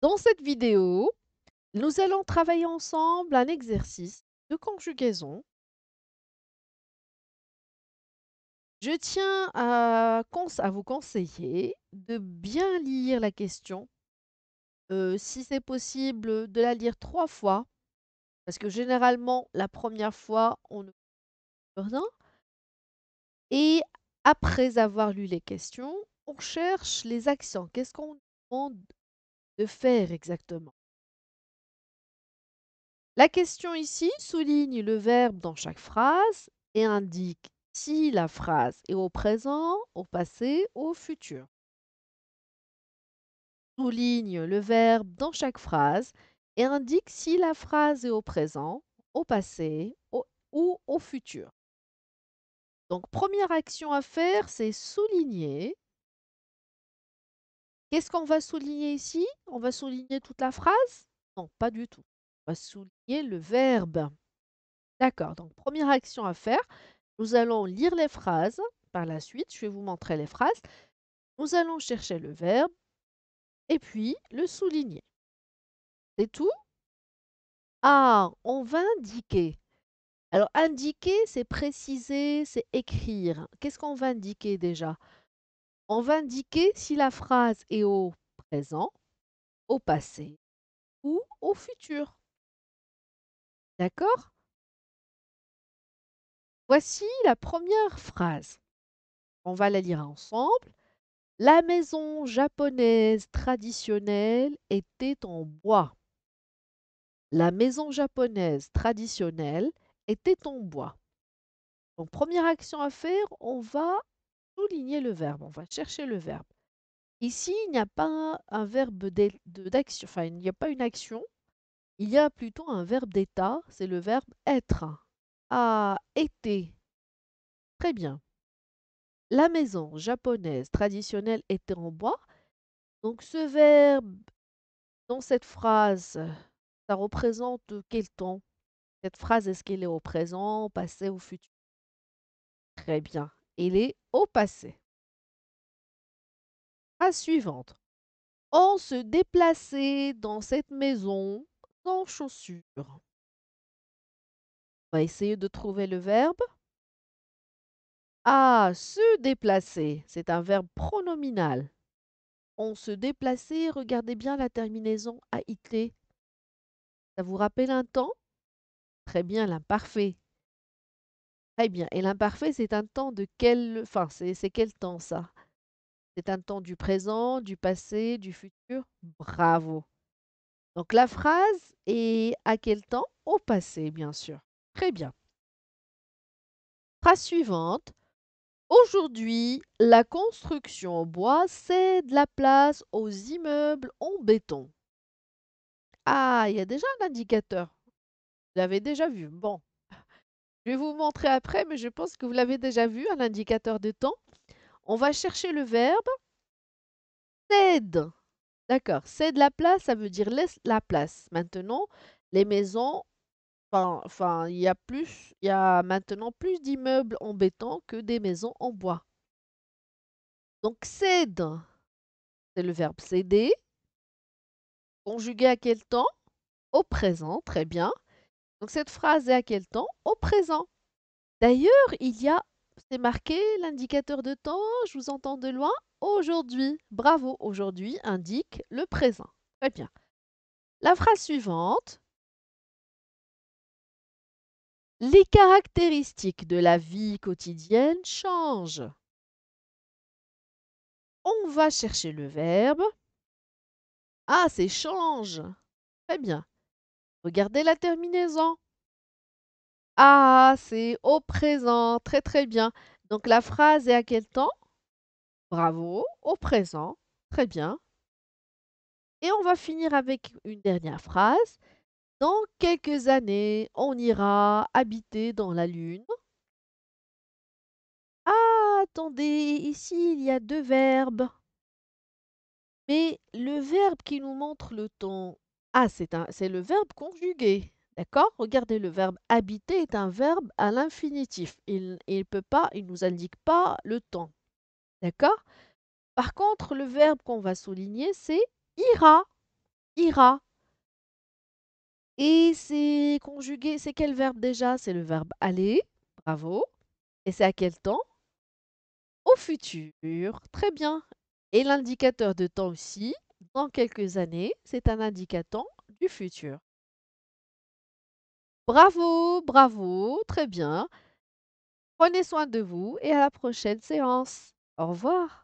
Dans cette vidéo, nous allons travailler ensemble un exercice de conjugaison. Je tiens à vous conseiller de bien lire la question, si c'est possible de la lire 3 fois, parce que généralement la première fois on ne comprend rien et après avoir lu les questions, on cherche les accents. Qu'est-ce qu'on demande de faire exactement? La question ici souligne le verbe dans chaque phrase et indique si la phrase est au présent, au passé ou au futur. Souligne le verbe dans chaque phrase et indique si la phrase est au présent, au passé ou au futur. Donc, première action à faire, c'est souligner. Qu'est-ce qu'on va souligner ici? On va souligner toute la phrase? Non, pas du tout. On va souligner le verbe. D'accord, donc première action à faire, nous allons lire les phrases. Par la suite, je vais vous montrer les phrases. Nous allons chercher le verbe et puis le souligner. C'est tout? Ah, on va indiquer. Alors, indiquer, c'est préciser, c'est écrire. Qu'est-ce qu'on va indiquer déjà? On va indiquer si la phrase est au présent, au passé ou au futur. D'accord? Voici la première phrase. On va la lire ensemble. La maison japonaise traditionnelle était en bois. La maison japonaise traditionnelle était en bois. Donc, première action à faire, on va souligner le verbe, on va chercher le verbe. Ici, il n'y a pas un verbe d'action, enfin, il n'y a pas une action, il y a plutôt un verbe d'état, c'est le verbe être. A été. Très bien. La maison japonaise traditionnelle était en bois. Donc, ce verbe dans cette phrase, ça représente quel temps? Cette phrase, est-ce qu'elle est au présent, au passé, au futur? Très bien, elle est au passé. Phrase suivante. On se déplaçait dans cette maison sans chaussures. On va essayer de trouver le verbe. Ah, se déplacer, c'est un verbe pronominal. On se déplaçait, regardez bien la terminaison AIT. Ça vous rappelle un temps? Très bien, l'imparfait. Très bien. Et l'imparfait, c'est un temps de quel... Enfin, c'est quel temps ça? C'est un temps du présent, du passé, du futur? Bravo. Donc la phrase est à quel temps? Au passé, bien sûr. Très bien. Phrase suivante. Aujourd'hui, la construction en bois cède la place aux immeubles en béton. Ah, il y a déjà un indicateur. Vous l'avez déjà vu. Bon, je vais vous montrer après, mais je pense que vous l'avez déjà vu, un indicateur de temps. On va chercher le verbe cède. D'accord, cède la place, ça veut dire laisse la place. Maintenant, les maisons, il y a maintenant plus d'immeubles en béton que des maisons en bois. Donc cède, c'est le verbe céder. Conjugué à quel temps? Au présent, très bien. Donc cette phrase est à quel temps? Au présent. D'ailleurs, c'est marqué l'indicateur de temps, je vous entends de loin, aujourd'hui. Bravo, aujourd'hui indique le présent. Très bien. La phrase suivante. Les caractéristiques de la vie quotidienne changent. On va chercher le verbe. Ah, c'est change. Très bien. Regardez la terminaison. Ah, c'est au présent. Très très bien. Donc la phrase est à quel temps? Bravo, au présent. Très bien. Et on va finir avec une dernière phrase. Dans quelques années, on ira habiter dans la Lune. Ah, attendez, ici il y a deux verbes. Mais le verbe qui nous montre le temps, ah, c'est le verbe conjugué. D'accord? Regardez, le verbe habiter est un verbe à l'infinitif. Il peut pas, il nous indique pas le temps. D'accord? Par contre, le verbe qu'on va souligner, c'est ira. ira. Et c'est conjugué, c'est quel verbe déjà? C'est le verbe aller. Bravo. Et c'est à quel temps? Au futur. Très bien. Et l'indicateur de temps aussi, dans quelques années, c'est un indicateur du futur. Bravo, bravo, très bien. Prenez soin de vous et à la prochaine séance. Au revoir.